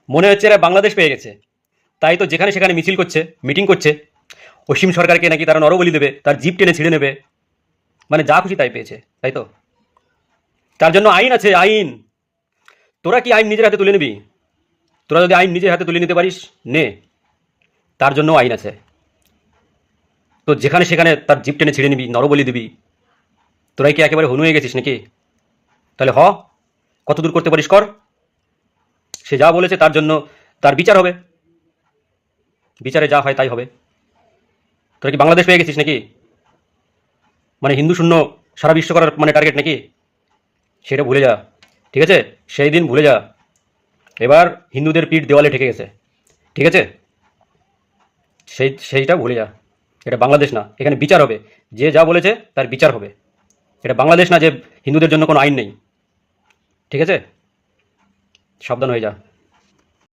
মনে হচ্ছে এরা বাংলাদেশ পেয়ে গেছে, তাই তো যেখানে সেখানে মিছিল করছে, মিটিং করছে, অসীম সরকারকে নাকি তারা নরবলি দেবে, তার জিপ টেনে ছিঁড়ে নেবে, মানে যা খুশি তাই পেয়েছে, তাই তো। তার জন্য আইন আছে, আইন। তোরা কি আইন নিজের হাতে তুলে নিবি? তোরা যদি আইন নিজের হাতে তুলে নিতে পারিস, নে, তার জন্য আইন আছে। তো যেখানে সেখানে তার জিপ টেনে ছিঁড়ে নিবি, নরবলি দিবি, তোরাই কি একেবারে হনু হয়ে গেছিস নাকি? তাহলে কত দূর করতে পারিস কর। সে যা বলেছে তার জন্য তার বিচার হবে, বিচারে যা হয় তাই হবে। তোরা কি বাংলাদেশ পেয়ে গেছিস নাকি? মানে হিন্দু শূন্য সারা বিশ্ব করার মানে টার্গেট নাকি? সেটা ভুলে যা, ঠিক আছে? সেই দিন ভুলে যা। এবার হিন্দুদের পিঠ দেওয়ালে ঠেকে গেছে, ঠিক আছে? সেইটা ভুলে যা। এটা বাংলাদেশ না, এখানে বিচার হবে। যে যা বলেছে তার বিচার হবে। এটা বাংলাদেশ না যে হিন্দুদের জন্য কোনো আইন নেই, ঠিক আছে? সাবধান হয়ে যা।